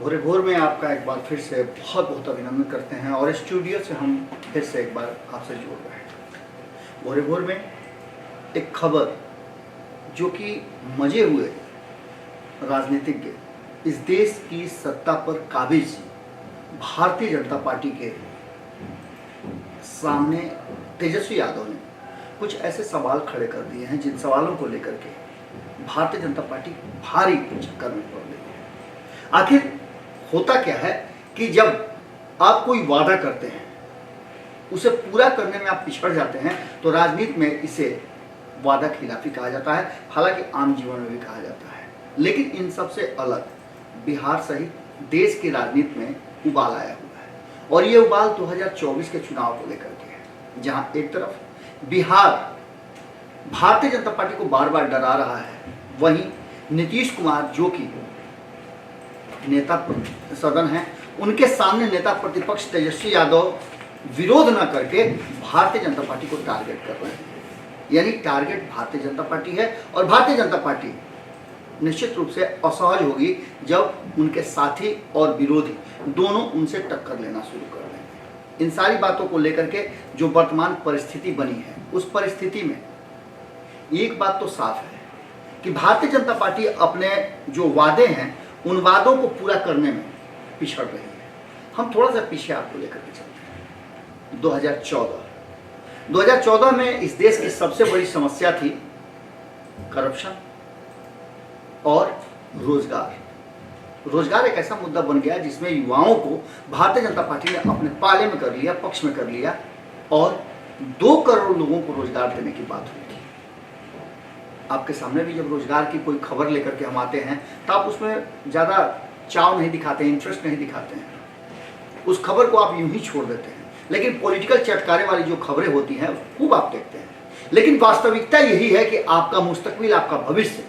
भोरे भोर में आपका एक बार फिर से बहुत बहुत अभिनंदन करते हैं और स्टूडियो से हम फिर से एक बार आपसे जुड़ रहे हैं। भोरे भोर में एक खबर जो कि मजे हुए राजनीतिज्ञ इस देश की सत्ता पर काबिज भारतीय जनता पार्टी के सामने तेजस्वी यादव ने कुछ ऐसे सवाल खड़े कर दिए हैं जिन सवालों को लेकर के भारतीय जनता पार्टी भारी चक्कर में पड़ गई है। आखिर होता क्या है कि जब आप कोई वादा करते हैं उसे पूरा करने में आप पिछड़ जाते हैं तो राजनीति में इसे वादा खिलाफी कहा जाता है, हालांकि आम जीवन में भी कहा जाता है। लेकिन इन सबसे अलग बिहार सहित देश की राजनीति में उबाल आया हुआ है और ये उबाल 2024 के चुनाव को लेकर के है, जहां एक तरफ बिहार भारतीय जनता पार्टी को बार बार डरा रहा है, वहीं नीतीश कुमार जो कि नेता सदन है उनके सामने नेता प्रतिपक्ष तेजस्वी यादव विरोध न करके भारतीय जनता पार्टी को टारगेट कर रहे हैं। यानी टारगेट भारतीय जनता पार्टी है और भारतीय जनता पार्टी निश्चित रूप से असहज होगी जब उनके साथी और विरोधी दोनों उनसे टक्कर लेना शुरू कर देंगे। इन सारी बातों को लेकर के जो वर्तमान परिस्थिति बनी है उस परिस्थिति में एक बात तो साफ है कि भारतीय जनता पार्टी अपने जो वादे हैं उन वादों को पूरा करने में पिछड़ रही है। हम थोड़ा सा पीछे आपको लेकर के चलते हैं। 2014 में इस देश की सबसे बड़ी समस्या थी करप्शन और रोजगार एक ऐसा मुद्दा बन गया जिसमें युवाओं को भारतीय जनता पार्टी ने अपने पाले में कर लिया, पक्ष में कर लिया और 2 करोड़ लोगों को रोजगार देने की बात हुई थी। आपके सामने भी जब रोजगार की कोई खबर लेकर के हम आते हैं तो आप उसमें ज़्यादा चाव नहीं दिखाते हैं, इंटरेस्ट नहीं दिखाते हैं, उस खबर को आप यूं ही छोड़ देते हैं। लेकिन पॉलिटिकल चटकारे वाली जो खबरें होती हैं खूब आप देखते हैं। लेकिन वास्तविकता यही है कि आपका मुस्तकबिल, आपका भविष्य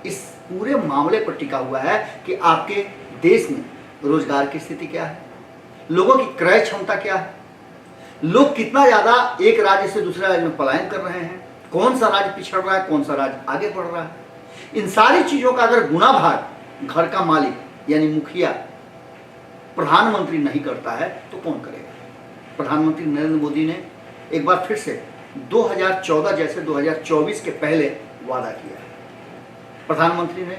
इस पूरे मामले पर टिका हुआ है कि आपके देश में रोजगार की स्थिति क्या है, लोगों की क्रय क्षमता क्या है, लोग कितना ज़्यादा एक राज्य से दूसरे राज्य में पलायन कर रहे हैं, कौन सा राज्य पिछड़ रहा है, कौन सा राज्य आगे बढ़ रहा है। इन सारी चीज़ों का अगर गुना भाग घर का मालिक यानी मुखिया प्रधानमंत्री नहीं करता है तो कौन करेगा। प्रधानमंत्री नरेंद्र मोदी ने एक बार फिर से 2014 जैसे 2024 के पहले वादा किया है। प्रधानमंत्री ने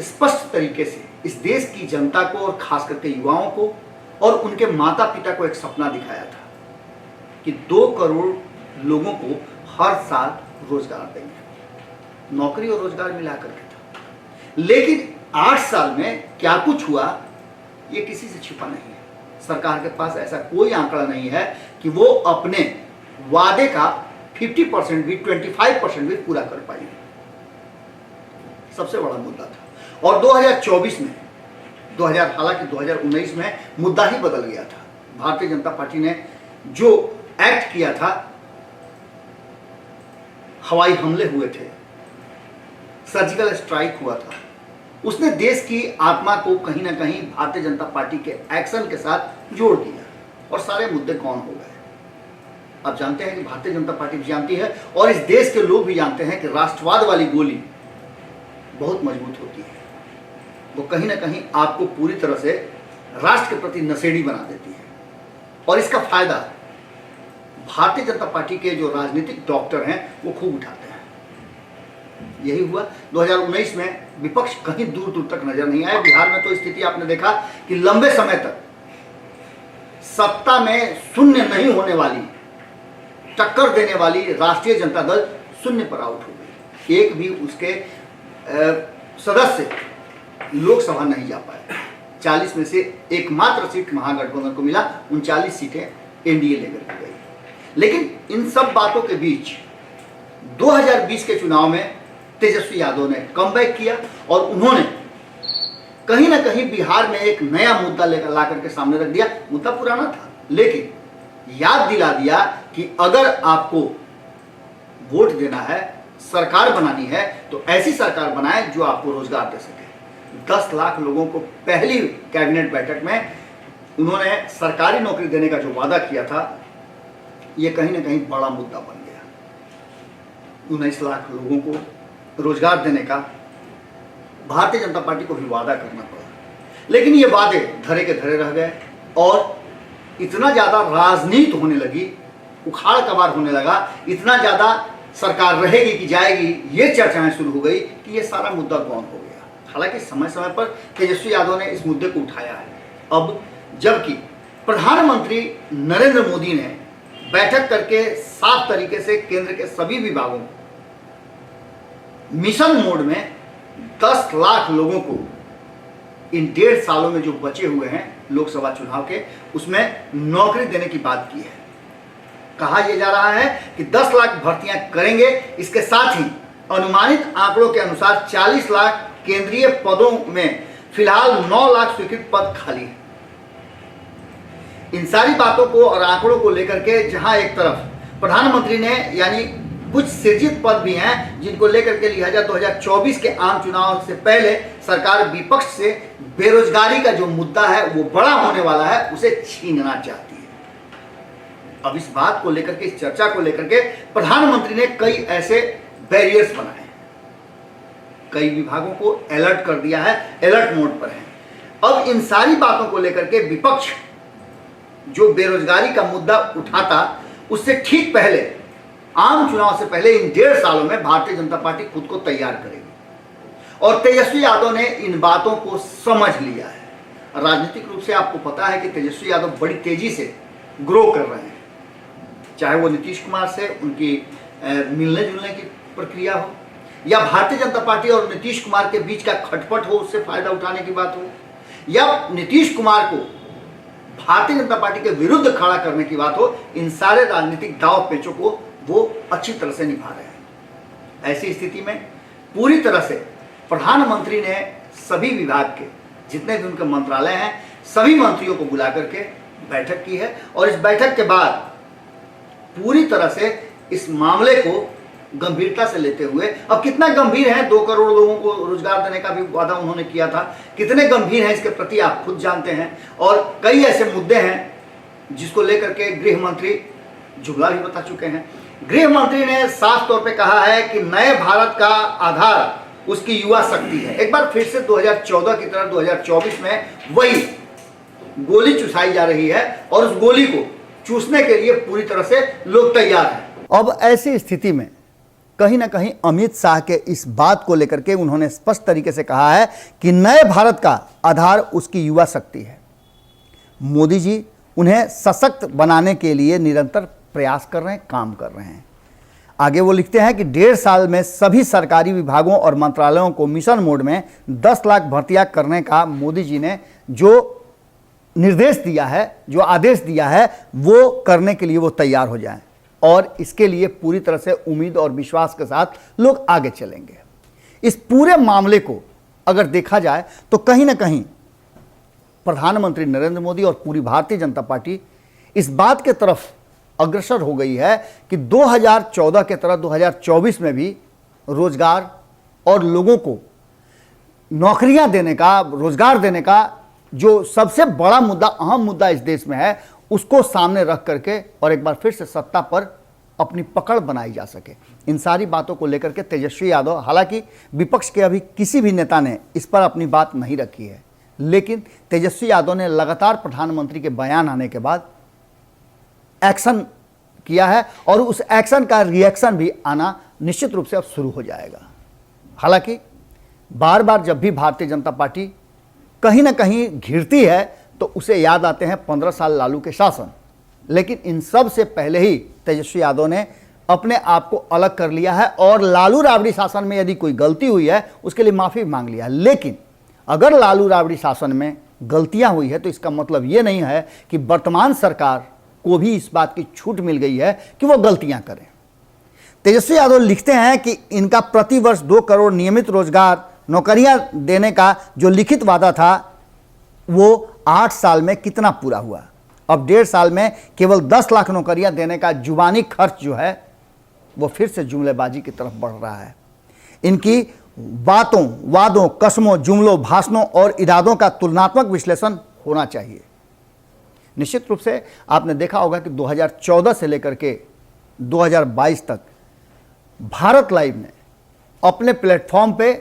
स्पष्ट तरीके से इस देश की जनता को और खास करके युवाओं को और उनके माता पिता को एक सपना दिखाया था कि 2 करोड़ लोगों को हर साल रोजगार देंगे, नौकरी और रोजगार मिलाकर के था। लेकिन 8 साल में क्या कुछ हुआ ये किसी से छिपा नहीं है। सरकार के पास ऐसा कोई आंकड़ा नहीं है कि वो अपने वादे का 50% भी 25% भी पूरा कर पाई। सबसे बड़ा मुद्दा था और 2024 में हालांकि 2019 में मुद्दा ही बदल गया था। भारतीय जनता पार्टी ने जो एक्ट किया था, हवाई हमले हुए थे, सर्जिकल स्ट्राइक हुआ था, उसने देश की आत्मा को कहीं ना कहीं भारतीय जनता पार्टी के एक्शन के साथ जोड़ दिया और सारे मुद्दे कौन हो गए। आप जानते हैं कि भारतीय जनता पार्टी भी जानती है और इस देश के लोग भी जानते हैं कि राष्ट्रवाद वाली गोली बहुत मजबूत होती है। वो कहीं ना कहीं आपको पूरी तरह से राष्ट्र के प्रति नशेड़ी बना देती है और इसका फायदा भारतीय जनता पार्टी के जो राजनीतिक डॉक्टर हैं वो खूब उठाते हैं। यही हुआ 2019 में। विपक्ष कहीं दूर दूर तक नजर नहीं आया। बिहार में तो स्थिति आपने देखा कि लंबे समय तक सत्ता में शून्य नहीं होने वाली, टक्कर देने वाली राष्ट्रीय जनता दल शून्य पर आउट हो गई। एक भी उसके सदस्य लोकसभा नहीं जा पाए। 40 में से एकमात्र सीट महागठबंधन को मिला, 39 सीटें एनडीए लेकर के गई। लेकिन इन सब बातों के बीच 2020 के चुनाव में तेजस्वी यादव ने कमबैक किया और उन्होंने कहीं ना कहीं बिहार में एक नया मुद्दा लेकर ला करके सामने रख दिया। मुद्दा पुराना था लेकिन याद दिला दिया कि अगर आपको वोट देना है, सरकार बनानी है तो ऐसी सरकार बनाए जो आपको रोजगार दे सके। 10 लाख लोगों को पहली कैबिनेट बैठक में उन्होंने सरकारी नौकरी देने का जो वादा किया था ये कहीं ना कहीं बड़ा मुद्दा बन गया। 19 लाख लोगों को रोजगार देने का भारतीय जनता पार्टी को भी वादा करना पड़ा, लेकिन ये वादे धरे के धरे रह गए और इतना ज़्यादा राजनीति होने लगी, उखाड़ कबाड़ होने लगा, इतना ज़्यादा सरकार रहेगी कि जाएगी ये चर्चाएं शुरू हो गई कि ये सारा मुद्दा गौन हो गया। हालांकि समय समय पर तेजस्वी यादव ने इस मुद्दे को उठाया है। अब जबकि प्रधानमंत्री नरेंद्र मोदी ने बैठक करके साफ तरीके से केंद्र के सभी विभागों को मिशन मोड में 10 लाख लोगों को इन 1.5 सालों में जो बचे हुए हैं लोकसभा चुनाव के, उसमें नौकरी देने की बात की है। कहा यह जा रहा है कि 10 लाख भर्तियां करेंगे। इसके साथ ही अनुमानित आंकड़ों के अनुसार 40 लाख केंद्रीय पदों में फिलहाल 9 लाख स्वीकृत पद खाली हैं। इन सारी बातों को और आंकड़ों को लेकर के जहां एक तरफ प्रधानमंत्री ने यानी कुछ सृजित पद भी हैं जिनको लेकर के लिहाजा 2024 के आम चुनाव से पहले सरकार विपक्ष से बेरोजगारी का जो मुद्दा है वो बड़ा होने वाला है, उसे छीनना चाहती है। अब इस बात को लेकर के, इस चर्चा को लेकर के प्रधानमंत्री ने कई ऐसे बैरियर्स बनाए, कई विभागों को अलर्ट कर दिया है, अलर्ट मोड पर है। अब इन सारी बातों को लेकर के विपक्ष जो बेरोजगारी का मुद्दा उठाता, उससे ठीक पहले आम चुनाव से पहले इन 1.5 सालों में भारतीय जनता पार्टी खुद को तैयार करेगी और तेजस्वी यादव ने इन बातों को समझ लिया है। राजनीतिक रूप से आपको पता है कि तेजस्वी यादव बड़ी तेजी से ग्रो कर रहे हैं, चाहे वो नीतीश कुमार से उनकी मिलने जुलने की प्रक्रिया हो या भारतीय जनता पार्टी और नीतीश कुमार के बीच का खटपट हो, उससे फायदा उठाने की बात हो, या नीतीश कुमार को भारतीय जनता पार्टी के विरुद्ध खड़ा करने की बात हो। इन सारे राजनीतिक दाव पेचों को वो अच्छी तरह से निभा रहे हैं। ऐसी स्थिति में पूरी तरह से प्रधानमंत्री ने सभी विभाग के जितने भी उनके मंत्रालय हैं सभी मंत्रियों को बुला करके बैठक की है और इस बैठक के बाद पूरी तरह से इस मामले को गंभीरता से लेते हुए, अब कितना गंभीर है, 2 करोड़ लोगों को रोजगार देने का भी वादा उन्होंने किया था, कितने गंभीर हैं इसके प्रति आप खुद जानते हैं। और कई ऐसे मुद्दे हैं जिसको लेकर के गृह मंत्री जुगला भी बता चुके हैं। गृह मंत्री ने साफ तौर पे कहा है कि नए भारत का आधार उसकी युवा शक्ति है। एक बार फिर से 2014 की तरह 2024 में वही गोली चुसाई जा रही है और उस गोली को चूसने के लिए पूरी तरह से लोग तैयार हैं। अब ऐसी स्थिति में कहीं ना कहीं अमित शाह के इस बात को लेकर के उन्होंने स्पष्ट तरीके से कहा है कि नए भारत का आधार उसकी युवा शक्ति है। मोदी जी उन्हें सशक्त बनाने के लिए निरंतर प्रयास कर रहे हैं, काम कर रहे हैं। आगे वो लिखते हैं कि 1.5 साल में सभी सरकारी विभागों और मंत्रालयों को मिशन मोड में 10 लाख भर्तियां करने का मोदी जी ने जो निर्देश दिया है, जो आदेश दिया है, वो करने के लिए वो तैयार हो जाएं और इसके लिए पूरी तरह से उम्मीद और विश्वास के साथ लोग आगे चलेंगे। इस पूरे मामले को अगर देखा जाए तो कहीं ना कहीं प्रधानमंत्री नरेंद्र मोदी और पूरी भारतीय जनता पार्टी इस बात के तरफ अग्रसर हो गई है कि 2014 के तरह 2024 में भी रोजगार और लोगों को नौकरियां देने का, रोजगार देने का जो सबसे बड़ा मुद्दा, अहम मुद्दा इस देश में है, उसको सामने रख करके और एक बार फिर से सत्ता पर अपनी पकड़ बनाई जा सके। इन सारी बातों को लेकर के तेजस्वी यादव, हालांकि विपक्ष के अभी किसी भी नेता ने इस पर अपनी बात नहीं रखी है, लेकिन तेजस्वी यादव ने लगातार प्रधानमंत्री के बयान आने के बाद एक्शन किया है और उस एक्शन का रिएक्शन भी आना निश्चित रूप से अब शुरू हो जाएगा। हालांकि बार बार जब भी भारतीय जनता पार्टी कहीं ना कहीं घिरती है तो उसे याद आते हैं 15 साल लालू के शासन, लेकिन इन सब से पहले ही तेजस्वी यादव ने अपने आप को अलग कर लिया है और लालू राबड़ी शासन में यदि कोई गलती हुई है उसके लिए माफ़ी मांग लिया है। लेकिन अगर लालू राबड़ी शासन में गलतियां हुई है तो इसका मतलब ये नहीं है कि वर्तमान सरकार को भी इस बात की छूट मिल गई है कि वो गलतियां करें। तेजस्वी यादव लिखते हैं कि इनका प्रतिवर्ष 2 करोड़ नियमित रोजगार नौकरियां देने का जो लिखित वादा था वो 8 साल में कितना पूरा हुआ। अब 1.5 साल में केवल 10 लाख नौकरियां देने का जुबानी खर्च जो है वो फिर से जुमलेबाजी की तरफ बढ़ रहा है। इनकी बातों, वादों, कसमों, जुमलों, भाषणों और इरादों का तुलनात्मक विश्लेषण होना चाहिए। निश्चित रूप से आपने देखा होगा कि 2014 से लेकर के 2022 तक भारत लाइव ने अपने प्लेटफॉर्म पे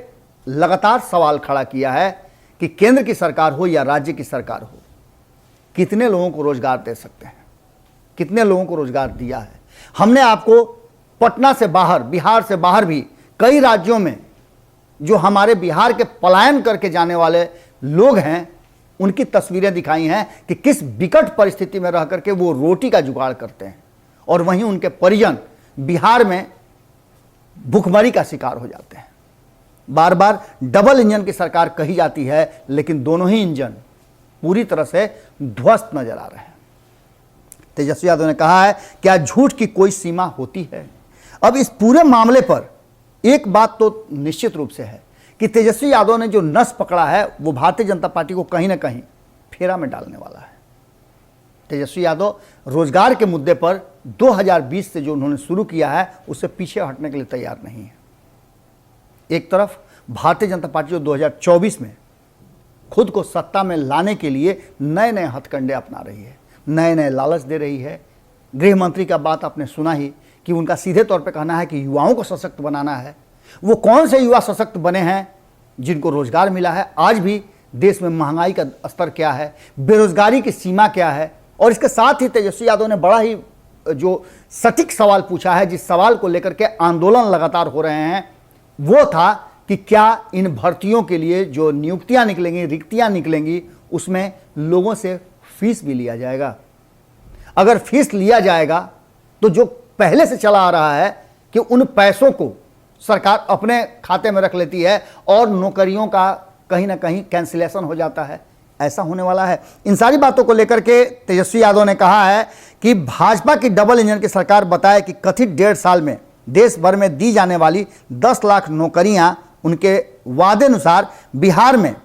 लगातार सवाल खड़ा किया है कि केंद्र की सरकार हो या राज्य की सरकार हो, कितने लोगों को रोजगार दे सकते हैं, कितने लोगों को रोजगार दिया है। हमने आपको पटना से बाहर, बिहार से बाहर भी कई राज्यों में जो हमारे बिहार के पलायन करके जाने वाले लोग हैं उनकी तस्वीरें दिखाई हैं कि किस विकट परिस्थिति में रह करके वो रोटी का जुगाड़ करते हैं और वहीं उनके परिजन बिहार में भूखमरी का शिकार हो जाते हैं। बार बार डबल इंजन की सरकार कही जाती है, लेकिन दोनों ही इंजन पूरी तरह से ध्वस्त नजर आ रहे हैं। तेजस्वी यादव ने कहा है, क्या झूठ की कोई सीमा होती है? अब इस पूरे मामले पर एक बात तो निश्चित रूप से है कि तेजस्वी यादव ने जो नस पकड़ा है वो भारतीय जनता पार्टी को कहीं ना कहीं फेरा में डालने वाला है। तेजस्वी यादव रोजगार के मुद्दे पर 2020 से जो उन्होंने शुरू किया है उससे पीछे हटने के लिए तैयार नहीं है। एक तरफ भारतीय जनता पार्टी जो 2024 में खुद को सत्ता में लाने के लिए नए नए हथकंडे अपना रही है, नए नए लालच दे रही है। गृह मंत्री का बात आपने सुना ही कि उनका सीधे तौर पे कहना है कि युवाओं को सशक्त बनाना है। वो कौन से युवा सशक्त बने हैं जिनको रोजगार मिला है? आज भी देश में महंगाई का स्तर क्या है, बेरोजगारी की सीमा क्या है? और इसके साथ ही तेजस्वी यादव ने बड़ा ही जो सटीक सवाल पूछा है, जिस सवाल को लेकर के आंदोलन लगातार हो रहे हैं, वो था कि क्या इन भर्तियों के लिए जो नियुक्तियां निकलेंगी, रिक्तियां निकलेंगी, उसमें लोगों से फीस भी लिया जाएगा? अगर फीस लिया जाएगा तो जो पहले से चला आ रहा है कि उन पैसों को सरकार अपने खाते में रख लेती है और नौकरियों का कहीं ना कहीं कैंसिलेशन हो जाता है, ऐसा होने वाला है। इन सारी बातों को लेकर के तेजस्वी यादव ने कहा है कि भाजपा की डबल इंजन की सरकार बताए कि कथित 1.5 साल में देश भर में दी जाने वाली 10 लाख नौकरियां उनके वादे अनुसार बिहार में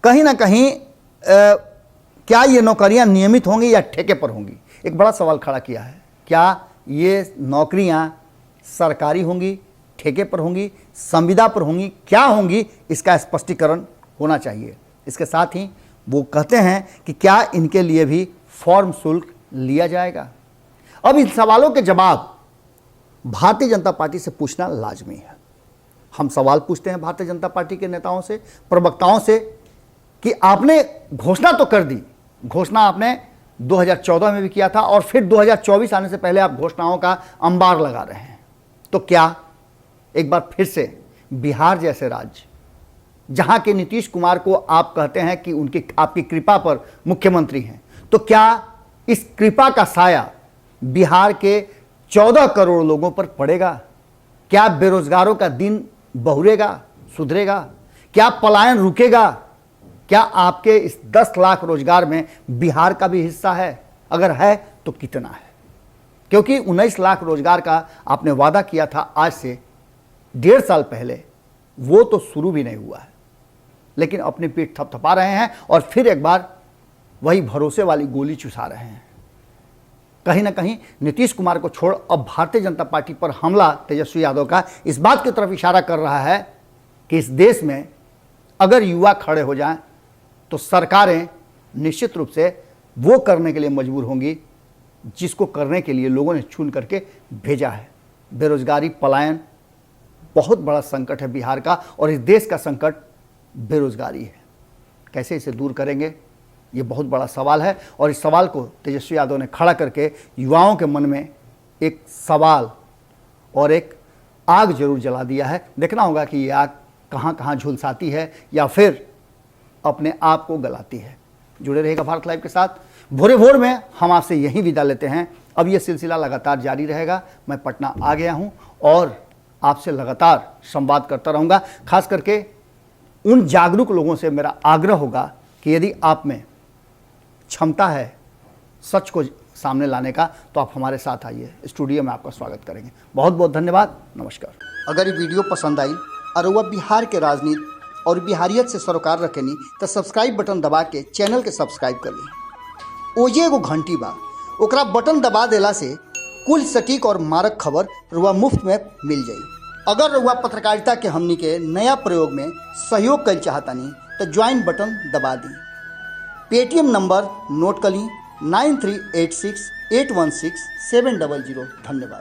कहीं ना कहीं क्या ये नौकरियां नियमित होंगी या ठेके पर होंगी? एक बड़ा सवाल खड़ा किया है। क्या ये नौकरियां सरकारी होंगी, ठेके पर होंगी, संविदा पर होंगी, क्या होंगी? इसका स्पष्टीकरण होना चाहिए। इसके साथ ही वो कहते हैं कि क्या इनके लिए भी फॉर्म शुल्क लिया जाएगा? अब इन सवालों के जवाब भारतीय जनता पार्टी से पूछना लाजमी है। हम सवाल पूछते हैं भारतीय जनता पार्टी के नेताओं से, प्रवक्ताओं से कि आपने घोषणा तो कर दी, घोषणा आपने 2014 में भी किया था और फिर 2024 आने से पहले आप घोषणाओं का अंबार लगा रहे हैं, तो क्या एक बार फिर से बिहार जैसे राज्य, जहां के नीतीश कुमार को आप कहते हैं कि उनकी आपकी कृपा पर मुख्यमंत्री हैं, तो क्या इस कृपा का साया बिहार के 14 करोड़ लोगों पर पड़ेगा? क्या बेरोजगारों का दिन बहुरेगा, सुधरेगा? क्या पलायन रुकेगा? क्या आपके इस 10 लाख रोजगार में बिहार का भी हिस्सा है? अगर है तो कितना है? क्योंकि 19 लाख रोजगार का आपने वादा किया था आज से 1.5 साल पहले, वो तो शुरू भी नहीं हुआ है, लेकिन अपनी पीठ थपथपा रहे हैं और फिर एक बार वही भरोसे वाली गोली चुसा रहे हैं। कहीं ना कहीं नीतीश कुमार को छोड़ अब भारतीय जनता पार्टी पर हमला तेजस्वी यादव का इस बात की तरफ इशारा कर रहा है कि इस देश में अगर युवा खड़े हो जाएं तो सरकारें निश्चित रूप से वो करने के लिए मजबूर होंगी जिसको करने के लिए लोगों ने चुन करके भेजा है। बेरोजगारी, पलायन बहुत बड़ा संकट है बिहार का और इस देश का संकट बेरोजगारी है। कैसे इसे दूर करेंगे, ये बहुत बड़ा सवाल है और इस सवाल को तेजस्वी यादव ने खड़ा करके युवाओं के मन में एक सवाल और एक आग जरूर जला दिया है। देखना होगा कि ये आग कहाँ कहाँ झुलसाती है या फिर अपने आप को गलाती है। जुड़े रहेगा भारत लाइव के साथ। भोरे भोर में हम आपसे यहीं विदा लेते हैं। अब ये सिलसिला लगातार जारी रहेगा। मैं पटना आ गया हूँ और आपसे लगातार संवाद करता रहूँगा। खास करके उन जागरूक लोगों से मेरा आग्रह होगा कि यदि आप में क्षमता है सच को सामने लाने का तो आप हमारे साथ आइए। स्टूडियो में आपका स्वागत करेंगे। बहुत बहुत धन्यवाद। नमस्कार। अगर ये वीडियो पसंद आई और वह बिहार के राजनीति और बिहारियत से सरोकार रखेनी तो सब्सक्राइब बटन दबा के चैनल के सब्सक्राइब कर ली। ओजे एगो घंटी बा, ओकरा बटन दबा देला से कुल सटीक और मारक खबर रुआ मुफ्त में मिल जाई। अगर रुआ पत्रकारिता के हमनी के नया प्रयोग में सहयोग कर चाहतानी तो ज्वाइन बटन दबा दी। पेटीएम नंबर नोट कर ली 9386816700। धन्यवाद।